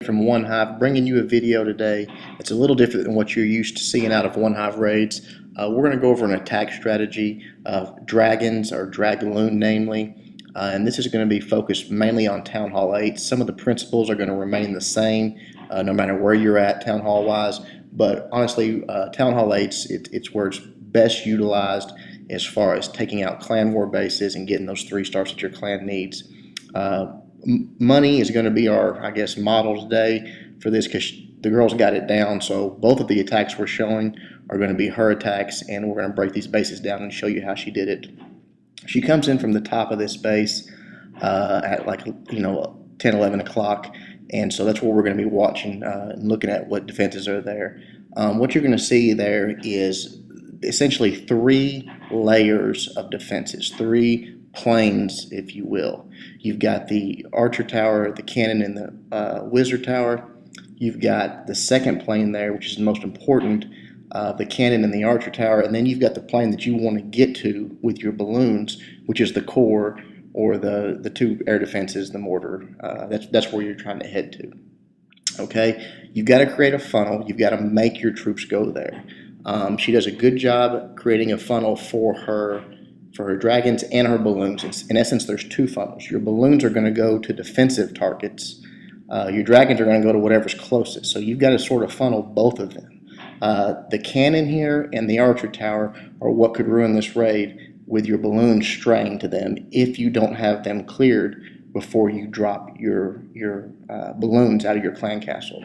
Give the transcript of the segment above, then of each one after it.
from One Hive, bringing you a video today. It's a little different than what you're used to seeing out of One Hive raids. We're going to go over an attack strategy of dragons, or Dragaloon namely, and this is going to be focused mainly on Town Hall 8. Some of the principles are going to remain the same no matter where you're at Town Hall wise, but honestly Town Hall 8's it's where it's best utilized as far as taking out clan war bases and getting those 3 stars that your clan needs. Money is going to be our, I guess, model today for this, because the girls got it down. So both of the attacks we're showing are going to be her attacks, and we're going to break these bases down and show you how she did it. She comes in from the top of this base at 10, 11 o'clock, and so that's where we're going to be watching and looking at what defenses are there. What you're going to see there is essentially 3 layers of defenses, 3 planes, if you will. You've got the archer tower, the cannon, and the wizard tower. You've got the second plane there, which is the most important, the cannon and the archer tower, and then you've got the plane that you want to get to with your balloons, which is the core, or the 2 air defenses, the mortar. That's where you're trying to head to. Okay, you've got to create a funnel. You've got to make your troops go there. She does a good job creating a funnel for her dragons and her balloons. In essence, there's 2 funnels. Your balloons are going to go to defensive targets. Your dragons are going to go to whatever's closest. So you've got to sort of funnel both of them. The cannon here and the archer tower are what could ruin this raid, with your balloons straying to them if you don't have them cleared before you drop your balloons out of your clan castle.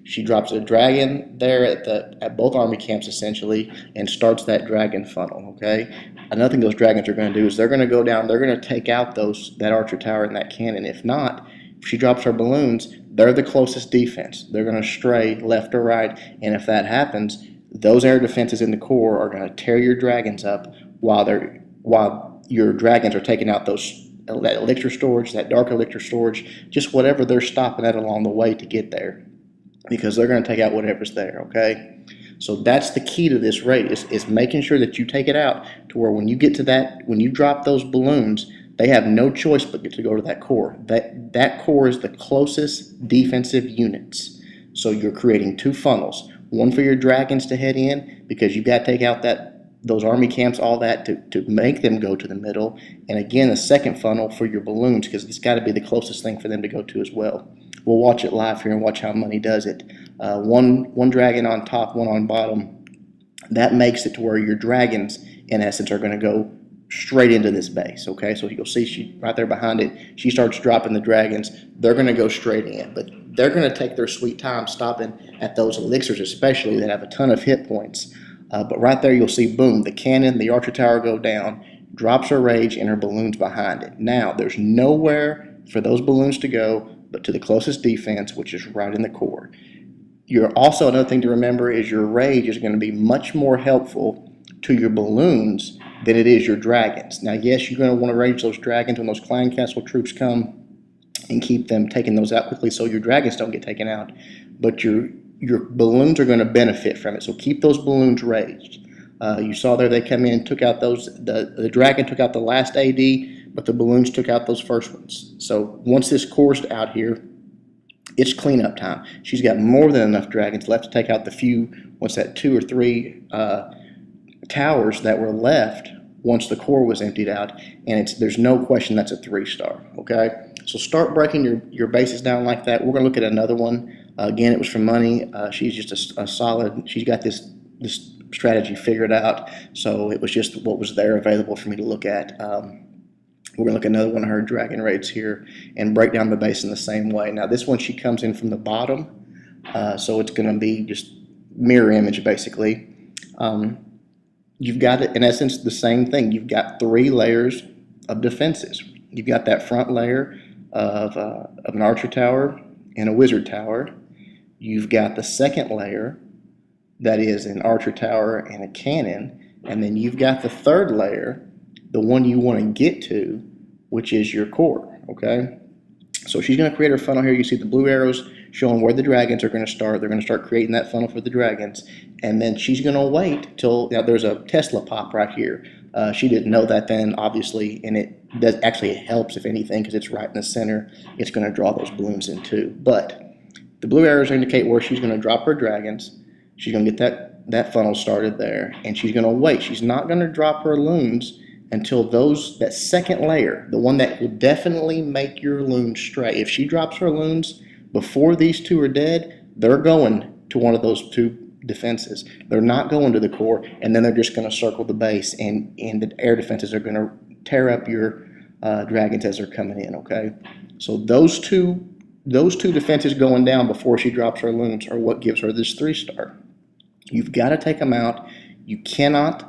She drops a dragon there at both army camps essentially, and starts that dragon funnel. Okay. Another thing those dragons are going to do is they're going to go down. They're going to take out that archer tower and that cannon. If not, if she drops her balloons, they're the closest defense. They're going to stray left or right, and if that happens, those air defenses in the core are going to tear your dragons up while your dragons are taking out that elixir storage, that dark elixir storage, just whatever they're stopping at along the way to get there, because they're going to take out whatever's there. Okay, so that's the key to this raid, is making sure that you take it out to where when you get to that, when you drop those balloons, they have no choice but to go to that core. That core is the closest defensive units. So you're creating 2 funnels, one for your dragons to head in, because you've got to take out those army camps, all that, to make them go to the middle, and again a second funnel for your balloons, because it's got to be the closest thing for them to go to as well. We'll watch it live here and watch how Money does it. One dragon on top, one on bottom. That makes it to where your dragons, in essence, are going to go straight into this base. Okay, so you'll see she right there behind it. She starts dropping the dragons. They're going to go straight in, but they're going to take their sweet time stopping at those elixirs, especially that have a ton of hit points. But right there, you'll see, boom, the cannon, the archer tower go down, drops her rage, and her balloons behind it. Now, there's nowhere for those balloons to go but to the closest defense, which is right in the core. You're also, another thing to remember is your rage is going to be much more helpful to your balloons than it is your dragons. Now, yes, you're going to want to rage those dragons when those clan castle troops come, and keep them taking those out quickly so your dragons don't get taken out. But your balloons are going to benefit from it, so keep those balloons raged. You saw there they come in and took out the dragon took out the last AD, but the balloons took out those first ones. So once this core's out here, it's cleanup time. She's got more than enough dragons left to take out the few, 2 or 3 towers that were left once the core was emptied out, and there's no question that's a 3-star. Okay, so start breaking your bases down like that. We're going to look at another one. Again, it was from Money. She's just a solid. She's got this strategy figured out. So it was just what was there available for me to look at. We're going to look at another one of her dragon raids here and break down the base in the same way. Now this one, she comes in from the bottom, so it's going to be just mirror image basically. You've got, in essence, the same thing. You've got 3 layers of defenses. You've got that front layer of an archer tower and a wizard tower. You've got the second layer that is an archer tower and a cannon, and then you've got the third layer, the one you want to get to, which is your core. Okay, so she's going to create her funnel here. You see the blue arrows showing where the dragons are going to start. They're going to start creating that funnel for the dragons, and then she's going to wait till, now there's a Tesla pop right here. She didn't know that then, obviously, and it helps if anything, because it's right in the center. It's going to draw those balloons in too. But The blue arrows indicate where she's going to drop her dragons. She's going to get that funnel started there, and she's going to wait. She's not going to drop her loons until that second layer, the one that will definitely make your loons stray. If she drops her loons before these two are dead, they're going to one of those two defenses. They're not going to the core, and then they're just going to circle the base, and the air defenses are going to tear up your dragons as they're coming in. Okay, so those two defenses going down before she drops her loons are what gives her this 3-star. You've got to take them out. You cannot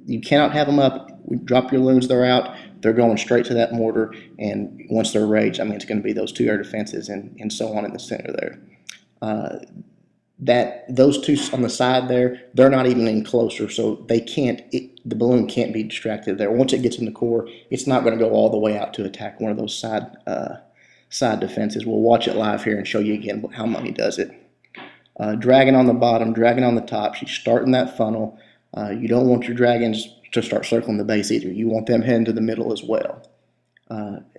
have them up. Drop your loons, they're out. They're going straight to that mortar, and once they're raged, I mean, it's going to be those 2 air defenses and so on in the center there. Those 2 on the side there, they're not even in closer, so the balloon can't be distracted there. Once it gets in the core, it's not going to go all the way out to attack one of those side defenses. We'll watch it live here and show you again how Money does it. Dragon on the bottom, dragon on the top. She's starting that funnel. You don't want your dragons to start circling the base either. You want them heading to the middle as well.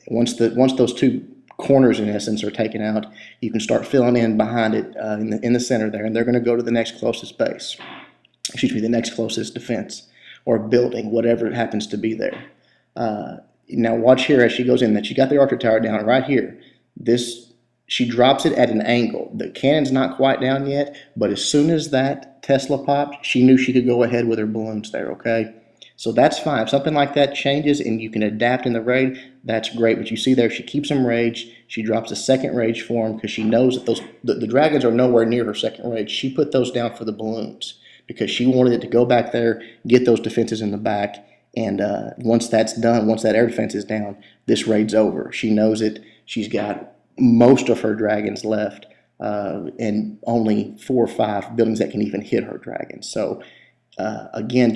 Once those 2 corners in essence are taken out, you can start filling in behind it in the center there, and they're going to go to the next closest base. Excuse me, the next closest defense or building, whatever it happens to be there. Now watch here as she goes in. That she got the archer tower down right here. She drops it at an angle. The cannon's not quite down yet, but as soon as that Tesla popped, she knew she could go ahead with her balloons there, okay? So that's fine. If something like that changes and you can adapt in the raid, that's great. But you see there, she keeps them raged. She drops a second rage for them because she knows that the dragons are nowhere near her second rage. She put those down for the balloons because she wanted it to go back there, get those defenses in the back, and once that's done, once that air defense is down, this raid's over. She knows it. She's got most of her dragons left, and only 4 or 5 buildings that can even hit her dragons. So again,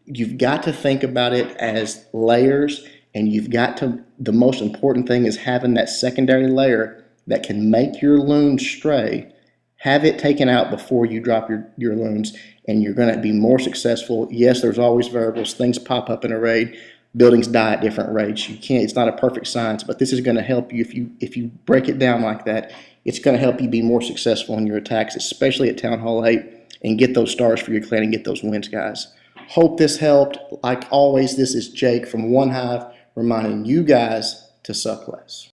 you've got to think about it as layers, and the most important thing is having that secondary layer that can make your loons stray. Have it taken out before you drop your loons, and you're going to be more successful. Yes, there's always variables. Things pop up in a raid. Buildings die at different rates. It's not a perfect science, but this is going to help you if you break it down like that. It's going to help you be more successful in your attacks, especially at Town Hall 8, and get those stars for your clan and get those wins, guys. Hope this helped. Like always, this is Jake from One Hive reminding you guys to suck less.